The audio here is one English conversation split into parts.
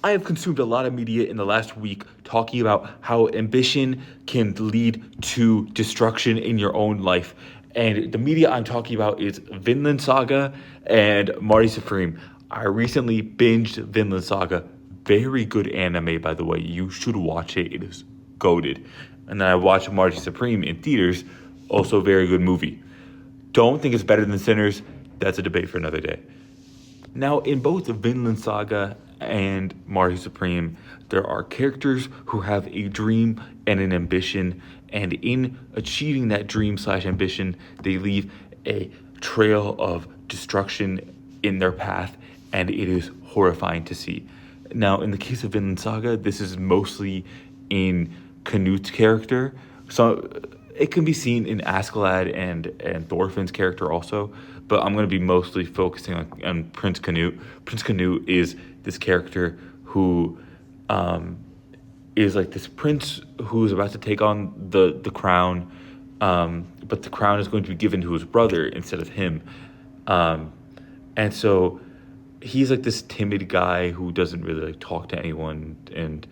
I have consumed a lot of media in the last week talking about how ambition can lead to destruction in your own life. And the media I'm talking about is Vinland Saga and Marty Supreme. I recently binged Vinland Saga. Very good anime, by the way. You should watch it. It is goated. And then I watched Marty Supreme in theaters. Also, very good movie. Don't think it's better than Sinners. That's a debate for another day. Now, in both Vinland Saga and Marty Supreme, there are characters who have a dream and an ambition, and in achieving that dream slash ambition, they leave a trail of destruction in their path, and it is horrifying to see. Now, in the case of Vinland Saga, this is mostly in Knut's character. So it can be seen in Askeladd and Thorfinn's character also, but I'm going to be mostly focusing on Prince Canute. Prince Canute is this character who is like this prince who is about to take on the crown, but the crown is going to be given to his brother instead of him. And so he's like this timid guy who doesn't really like talk to anyone and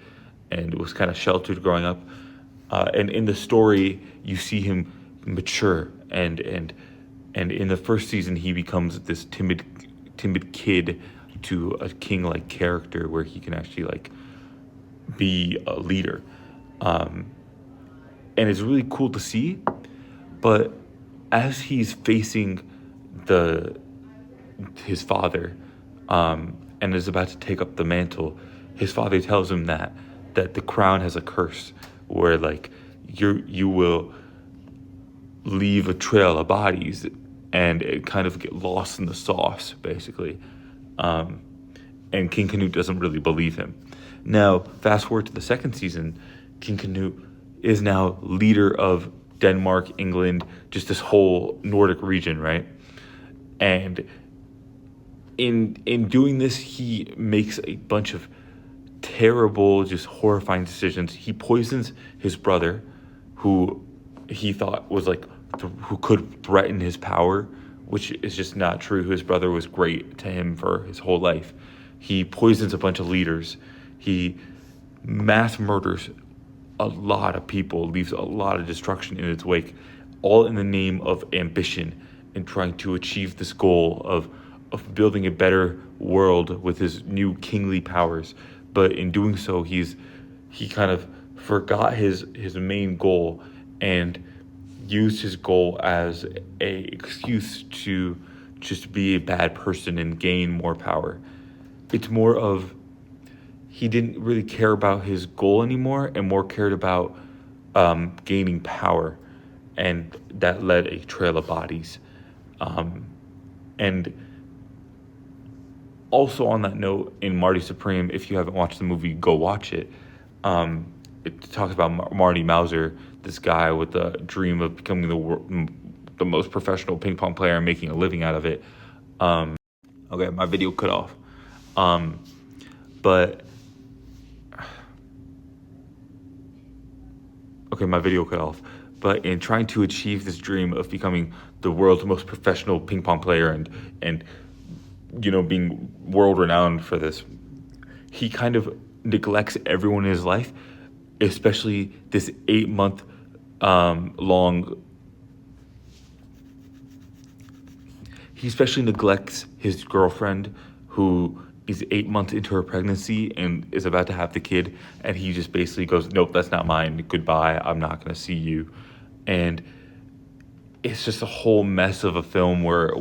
was kind of sheltered growing up. And in the story, you see him mature, and in the first season, he becomes this timid kid to a king-like character where he can actually like be a leader, and it's really cool to see. But as he's facing his father, and is about to take up the mantle, his father tells him that the crown has a curse where like you will leave a trail of bodies and it kind of get lost in the sauce, basically. And King Canute doesn't really believe him. Now, fast forward to the second season, King Canute is now leader of Denmark, England, just this whole Nordic region, right? And in doing this, he makes a bunch of terrible, just horrifying decisions. He poisons his brother, who he thought was like who could threaten his power, which is just not true. His brother was great to him for his whole life. He poisons a bunch of leaders. He mass murders a lot of people, leaves a lot of destruction in its wake, all in the name of ambition and trying to achieve this goal of building a better world with his new kingly powers. But in doing so, he kind of forgot his main goal and used his goal as a excuse to just be a bad person and gain more power. It's more of he didn't really care about his goal anymore and more cared about gaining power, and that led a trail of bodies. And also on that note, in Marty Supreme, if you haven't watched the movie, go watch it. It talks about Marty Mauser, this guy with the dream of becoming the most professional ping pong player and making a living out of it. Okay, my video cut off. But in trying to achieve this dream of becoming the world's most professional ping pong player and being world renowned for this, he kind of neglects everyone in his life, especially this 8-month long. He especially neglects his girlfriend, who is 8 months into her pregnancy and is about to have the kid, and he just basically goes, "Nope, that's not mine. Goodbye. I'm not going to see you." And it's just a whole mess of a film where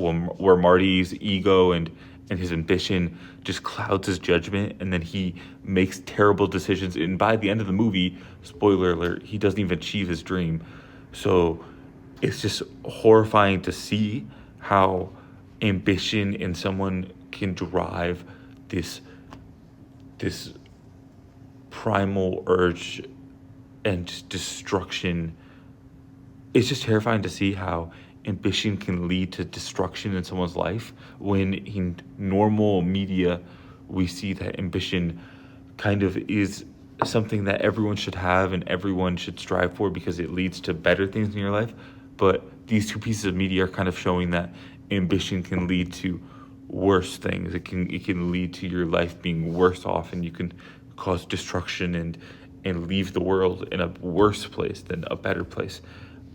Marty's ego and his ambition just clouds his judgment, and then he makes terrible decisions. And by the end of the movie, spoiler alert, he doesn't even achieve his dream. So it's just horrifying to see how ambition in someone can drive this primal urge and just destruction. It's just terrifying to see how ambition can lead to destruction in someone's life, when in normal media we see that ambition kind of is something that everyone should have and everyone should strive for because it leads to better things in your life. But these two pieces of media are kind of showing that ambition can lead to worse things. It can lead to your life being worse off, and you can cause destruction and leave the world in a worse place than a better place.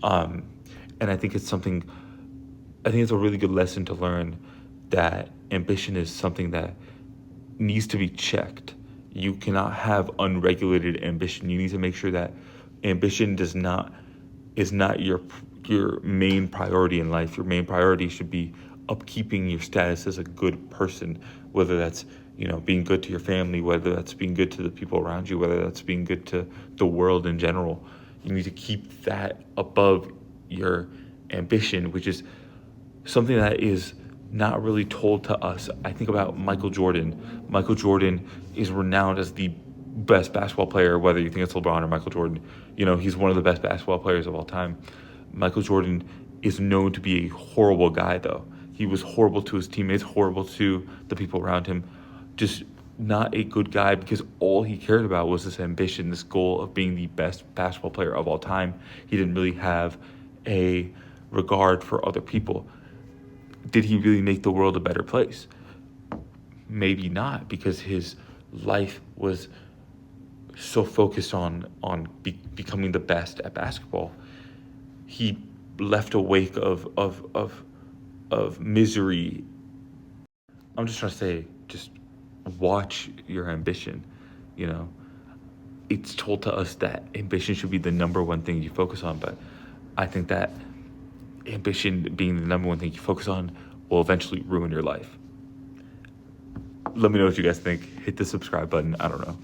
Um, and I think it's a really good lesson to learn that ambition is something that needs to be checked. You cannot have unregulated ambition. You need to make sure that ambition is not your main priority in life. Your main priority should be upkeeping your status as a good person, whether that's being good to your family, whether that's being good to the people around you, whether that's being good to the world in general. You need to keep that above your ambition, which is something that is not really told to us. I think about Michael Jordan. Michael Jordan is renowned as the best basketball player, whether you think it's LeBron or Michael Jordan. He's one of the best basketball players of all time. Michael Jordan is known to be a horrible guy, though. He was horrible to his teammates, horrible to the people around him. Just not a good guy, because all he cared about was this ambition, this goal of being the best basketball player of all time. He didn't really have a regard for other people. Did he really make the world a better place? Maybe not, because his life was so focused on becoming the best at basketball. He left a wake of misery. I'm just trying to say, just watch your ambition. It's told to us that ambition should be the number one thing you focus on, but I think that ambition being the number one thing you focus on will eventually ruin your life. Let me know what you guys think. Hit the subscribe button. I don't know.